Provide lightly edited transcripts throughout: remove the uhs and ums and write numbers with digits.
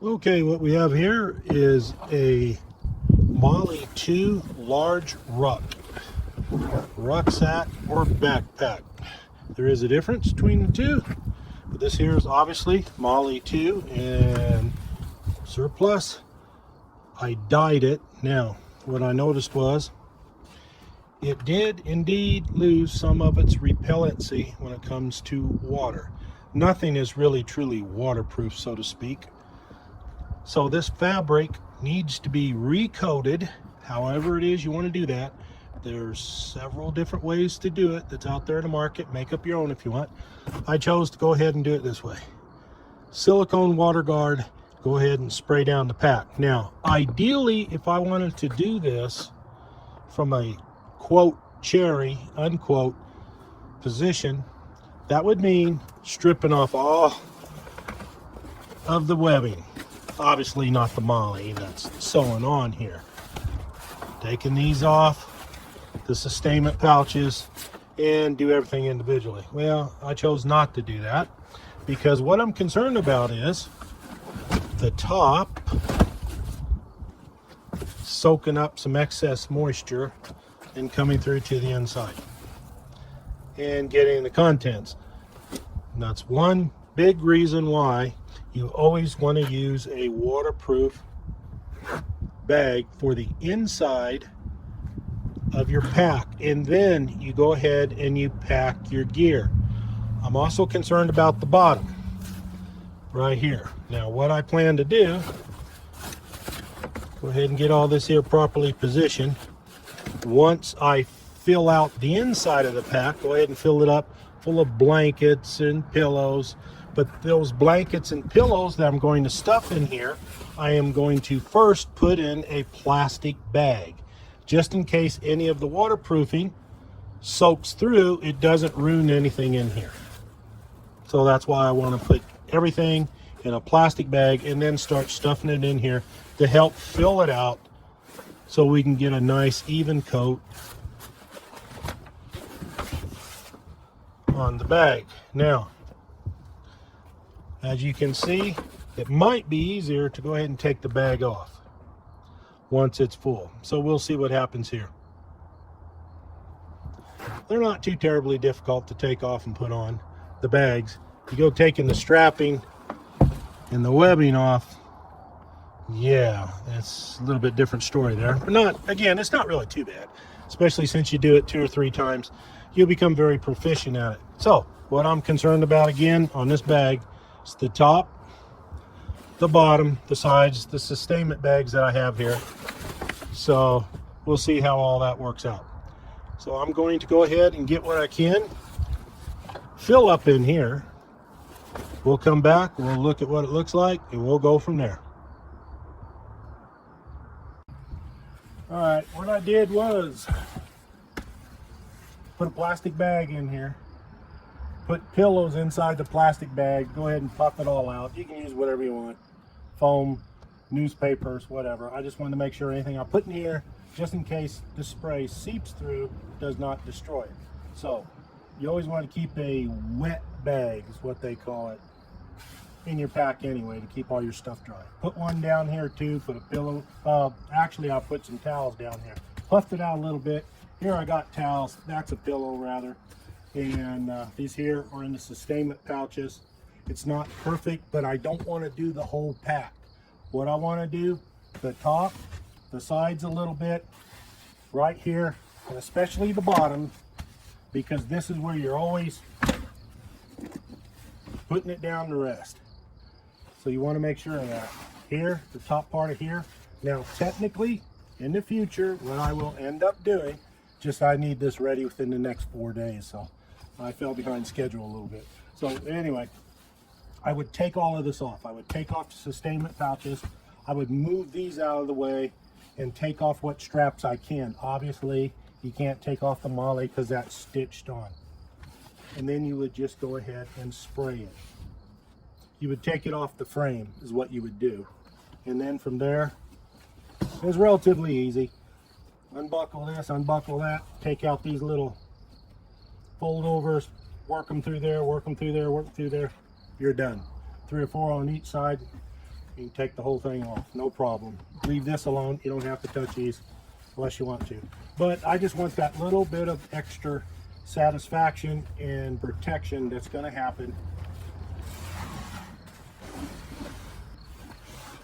Okay, what we have here is a Molly 2 large rucksack or backpack. There is a difference between the two, but this here is obviously Molly 2 and surplus. I dyed it. Now, what I noticed was it did indeed lose some of its repellency when it comes to water. Nothing is really truly waterproof, so to speak. So this fabric needs to be recoated. However it is you want to do that. There's several different ways to do it that's out there in the market. Make up your own if you want. I chose to go ahead and do it this way. Silicone water guard, go ahead and spray down the pack. Now, ideally, if I wanted to do this from a quote cherry unquote position, that would mean stripping off all of the webbing. Obviously not the Molly that's sewing on here. Taking these off, the sustainment pouches, and do everything individually. Well, I chose not to do that because what I'm concerned about is the top soaking up some excess moisture and coming through to the inside and getting the contents. And that's one big reason why you always want to use a waterproof bag for the inside of your pack, and then you go ahead and you pack your gear. I'm also concerned about the bottom right here. Now what I plan to do, go ahead and get all this here properly positioned. Once I fill out the inside of the pack, go ahead and fill it up full of blankets and pillows. But those blankets and pillows that I'm going to stuff in here, I am going to first put in a plastic bag, just in case any of the waterproofing soaks through, it doesn't ruin anything in here. So that's why I want to put everything in a plastic bag and then start stuffing it in here to help fill it out so we can get a nice even coat on the bag. Now, as you can see, it might be easier to go ahead and take the bag off once it's full. So we'll see what happens here. They're not too terribly difficult to take off and put on, the bags. You go taking the strapping and the webbing off, yeah, that's a little bit different story there. But not, again, it's not really too bad, especially since you do it 2 or 3 times. You'll become very proficient at it. So what I'm concerned about again on this bag, it's the top, the bottom, the sides, the sustainment bags that I have here. So we'll see how all that works out. So I'm going to go ahead and get what I can, fill up in here. We'll come back, we'll look at what it looks like, and we'll go from there. All right, what I did was put a plastic bag in here. Put pillows inside the plastic bag. Go ahead and puff it all out. You can use whatever you want. Foam, newspapers, whatever. I just wanted to make sure anything I put in here, just in case the spray seeps through, does not destroy it. So you always want to keep a wet bag, is what they call it, in your pack anyway, to keep all your stuff dry. Put one down here too, put a pillow. Actually, I'll put some towels down here. Puffed it out a little bit. Here I got towels. That's a pillow rather. And these here are in the sustainment pouches. It's not perfect, but I don't want to do the whole pack. What I want to do, the top, the sides a little bit, right here, and especially the bottom, because this is where you're always putting it down to rest. So you want to make sure of that. Here, the top part of here. Now, technically, in the future, what I will end up doing, just I need this ready within the next 4 days, so I fell behind schedule a little bit. So anyway, I would take all of this off. I would take off the sustainment pouches. I would move these out of the way and take off what straps I can. Obviously, you can't take off the Molly because that's stitched on. And then you would just go ahead and spray it. You would take it off the frame is what you would do. And then from there, it's relatively easy. Unbuckle this, unbuckle that, take out these little fold overs, work them through there, work them through there, work them through there. You're done. 3 or 4 on each side. You can take the whole thing off, no problem. Leave this alone. You don't have to touch these unless you want to. But I just want that little bit of extra satisfaction and protection that's going to happen.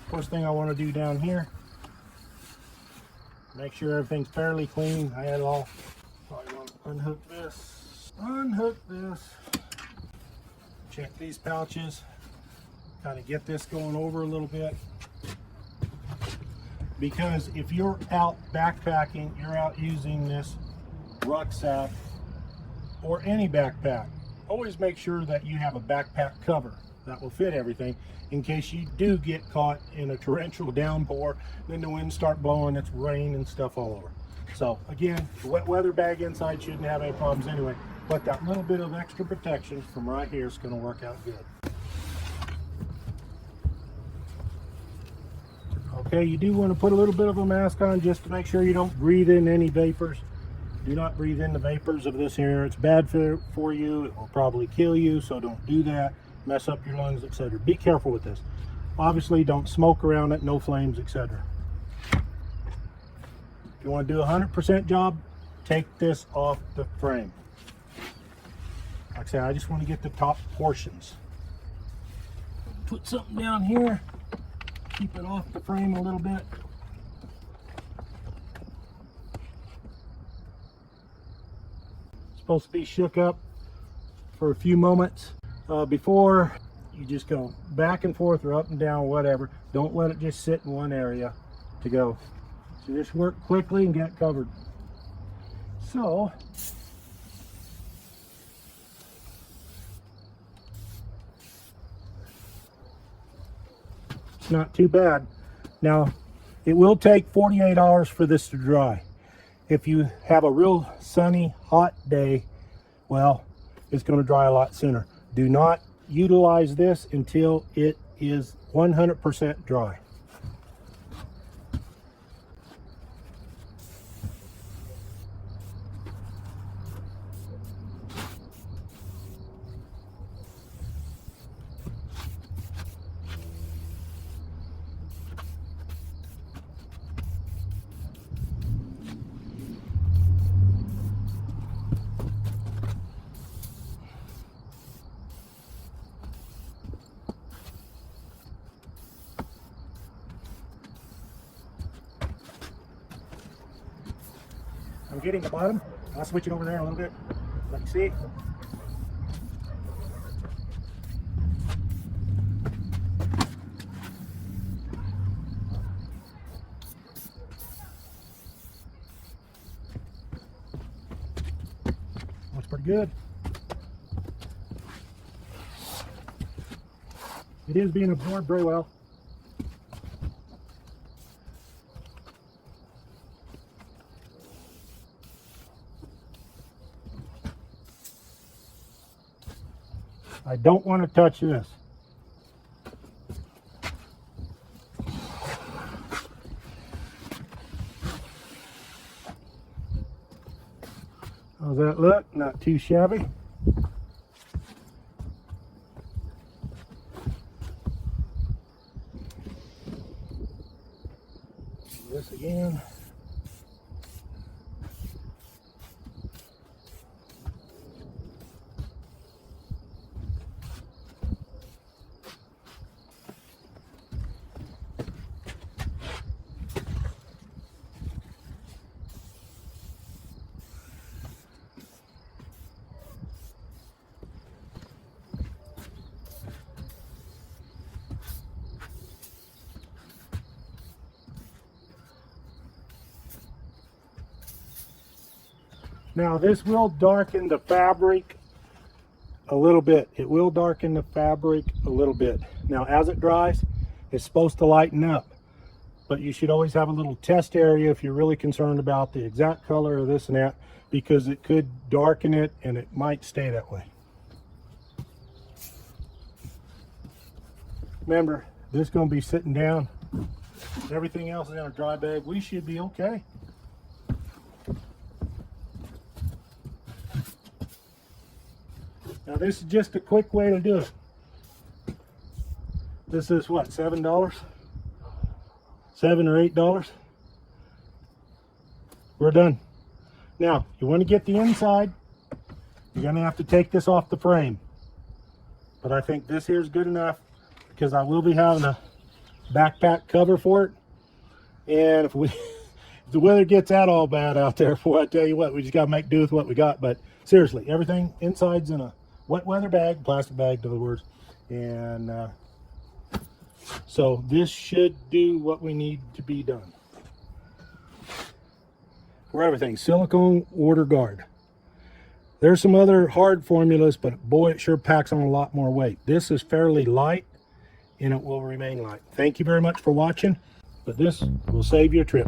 First thing I want to do down here, make sure everything's fairly clean. I had it all. Probably want to unhook this, check these pouches, kind of get this going over a little bit. Because if you're out backpacking, you're out using this rucksack or any backpack, always make sure that you have a backpack cover that will fit everything in case you do get caught in a torrential downpour, then the winds start blowing, it's rain and stuff all over. So again, the wet weather bag inside shouldn't have any problems anyway, but that little bit of extra protection from right here is going to work out good. Okay, you do want to put a little bit of a mask on just to make sure you don't breathe in any vapors. Do not breathe in the vapors of this air. It's bad for you. It will probably kill you, so don't do that. Mess up your lungs, etc. Be careful with this. Obviously, don't smoke around it, no flames, etc. If you want to do a 100% job, take this off the frame. Like I said, I just want to get the top portions. Put something down here. Keep it off the frame a little bit. It's supposed to be shook up for a few moments before you just go back and forth or up and down, whatever. Don't let it just sit in one area to go. So just work quickly and get it covered. So it's not too bad. Now it will take 48 hours for this to dry. If you have a real sunny, hot day, well, it's going to dry a lot sooner. Do not utilize this until it is 100% dry. I'm getting the bottom. I'll switch it over there a little bit. Let you see. Looks pretty good. It is being absorbed very well. I don't want to touch this. How's that look? Not too shabby. This again. Now this will darken the fabric a little bit. It will darken the fabric a little bit. Now as it dries, it's supposed to lighten up. But you should always have a little test area if you're really concerned about the exact color of this and that, because it could darken it and it might stay that way. Remember, this is going to be sitting down. Everything else is in a dry bag. We should be okay. Now this is just a quick way to do it. This is what, $7? $7 or $8. We're done. Now, you want to get the inside, you're going to have to take this off the frame. But I think this here is good enough because I will be having a backpack cover for it. And if the weather gets that all bad out there, boy, I tell you what, we just got to make do with what we got. But seriously, everything inside's in a wet weather bag, plastic bag, in other words. And so this should do what we need to be done. For everything, silicone water guard. There's some other hard formulas, but boy, it sure packs on a lot more weight. This is fairly light, and it will remain light. Thank you very much for watching, but this will save you a trip.